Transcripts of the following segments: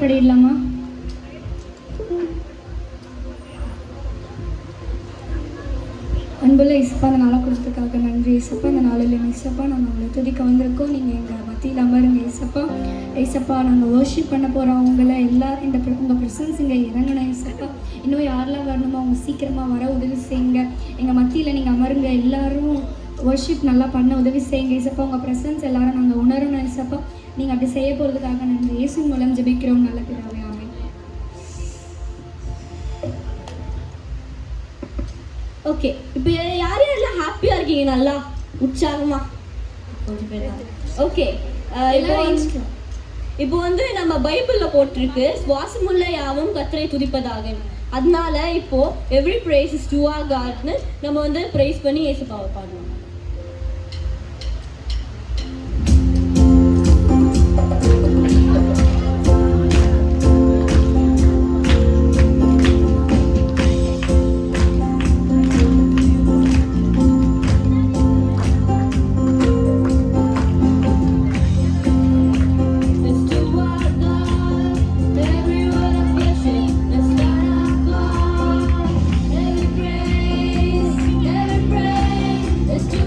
படிடலாமா? அன்புள்ள இசப்பா, அந்த நாளாக கொடுத்ததுக்காக நன்றி இசப்பா. இந்த நாளில் இசப்பா நாங்கள் உங்களை துதிக்க வந்திருக்கோம். நீங்கள் எங்கள் மத்தியில் அமருங்க இசப்பா. இசப்பா நாங்கள் வர்ஷிப் பண்ண போகிறோம். உங்களை இந்த உங்கள் ப்ரெசன்ஸ் இங்கே இறங்கணும் இசப்பா. இன்னும் யாரெல்லாம் வரணுமோ அவங்க சீக்கிரமாக வர உதவி செய்யுங்க. எங்கள் மத்தியில் நீங்கள் அமருங்க. எல்லாரும் வர்ஷிப் நல்லா பண்ண உதவி செய்யுங்க இசப்பா. உங்கள் ப்ரெசன்ஸ் எல்லாரும் நாங்கள் உணரணும் இசப்பா. நீங்கள் அப்படி செய்ய போகிறதுக்காக நன்றி. இயேசு மூலம் ஜெபிக்கிறோம் நல்ல பிதாவே. ஓகே, இப்போ யார் யாரெல்லாம் ஹாப்பியாக இருக்கீங்க? நல்லா உற்சாகமா கொஞ்சம் பேர் தான். ஓகே, இப்போ வந்து நம்ம பைபிளில் போட்டிருக்கு, சுவாசமுள்ள யாவும் கர்த்தரை துதிப்பதாக. அதனால இப்போ every praise is to our காட்னு நம்ம வந்து பிரைஸ் பண்ணி இயேசுவை பாடணும். Let's do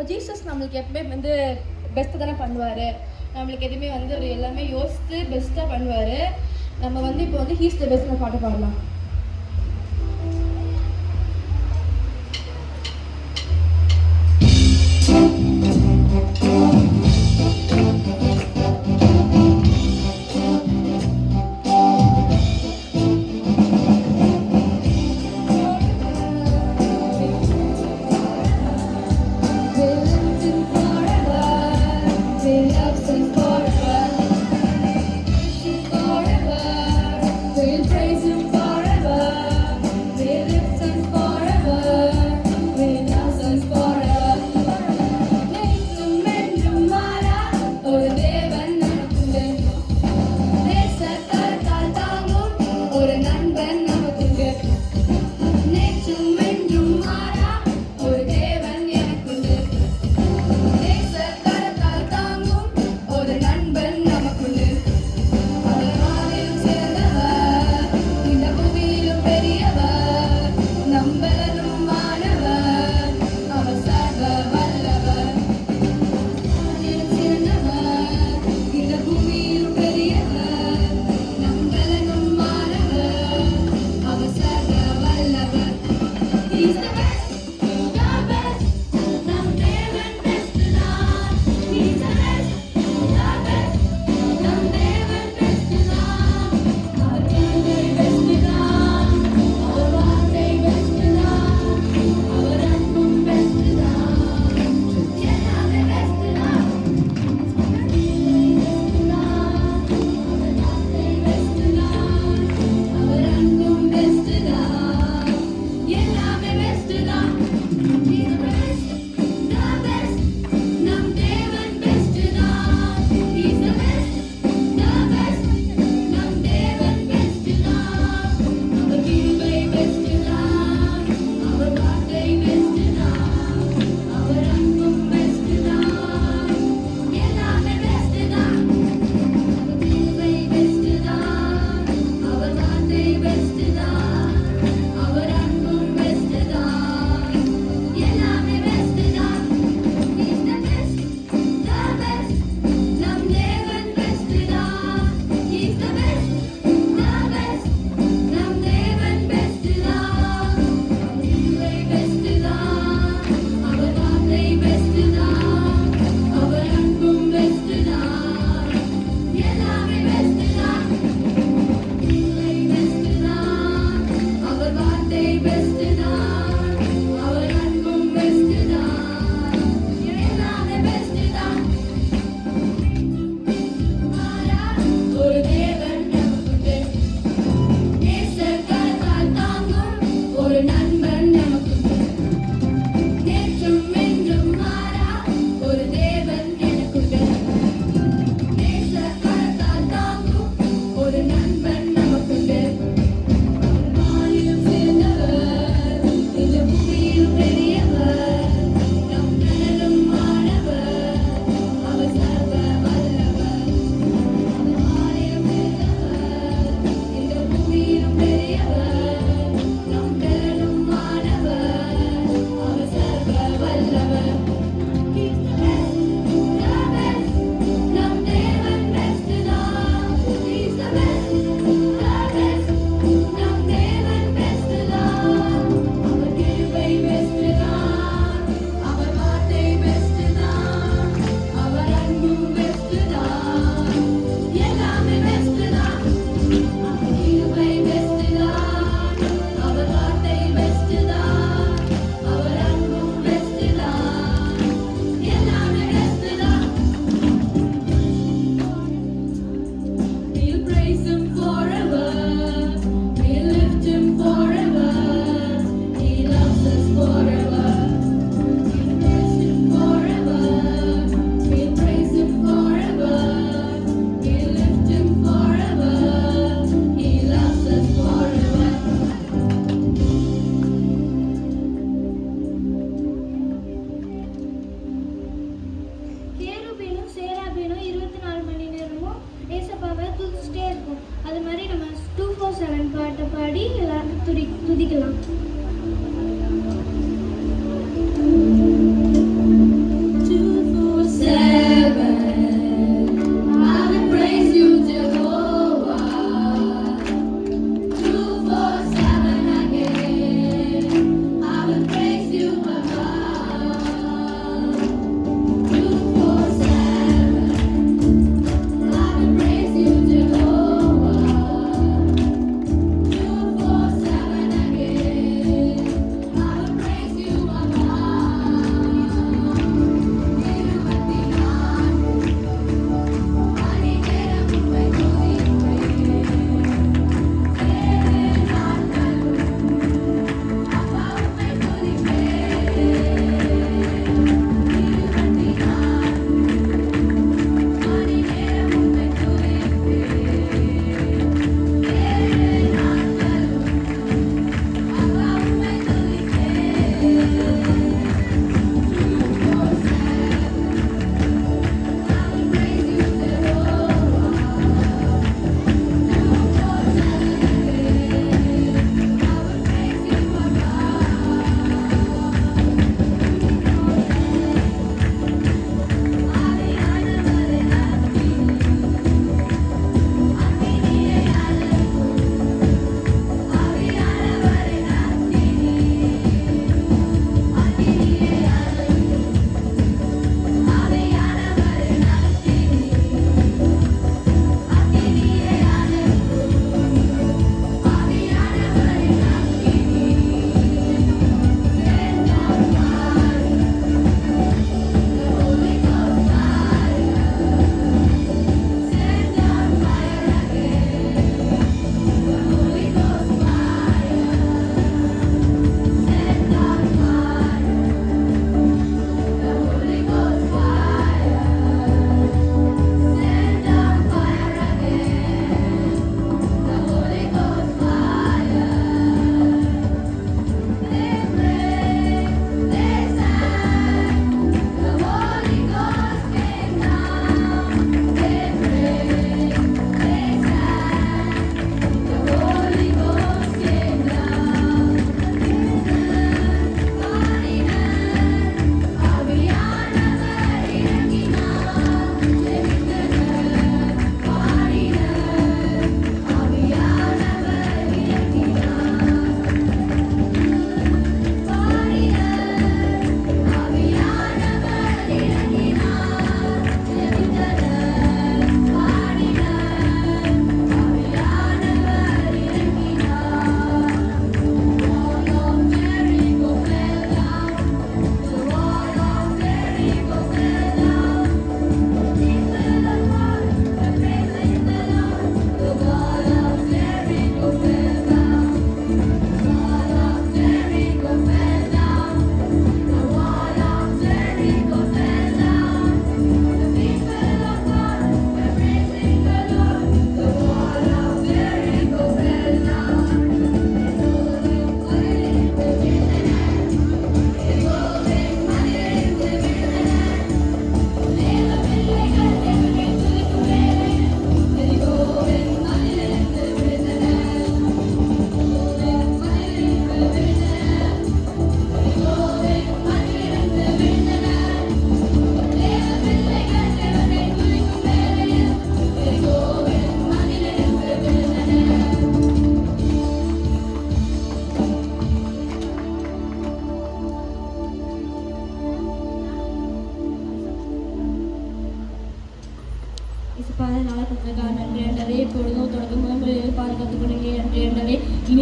நம்ம ஜீசஸ் நம்மளுக்கு எப்பவுமே வந்து பெஸ்ட்டு தானே பண்ணுவார். நம்மளுக்கு எதுவுமே வந்து ஒரு எல்லாமே யோசித்து பெஸ்ட்டாக பண்ணுவார். நம்ம வந்து இப்போ வந்து ஹீஸ் த பெஸ்ட்னு பாட்டு பாடலாம். பாட்டை பாடி எல்லாரும் துதிக்கலாம்.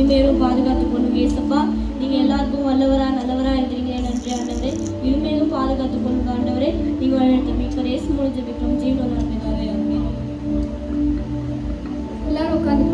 இனிமேலும் பாதுகாத்துக் கொள்ளுங்க ஏசப்பா. நீங்க எல்லாருக்கும் வல்லவரா நல்லவரா இருக்கிறீங்களே, நன்றி ஆண்டவரே. இனிமேலும் பாதுகாத்துக் கொள்ளுங்க ஆண்டவரே. நீங்க வழிநடத்த மீட்பர் இயேசு மூலம் ஜெபிக்கிறோம், ஜீவனுள்ள பிதாவே. ஆமென். எல்லாரும் உட்காந்து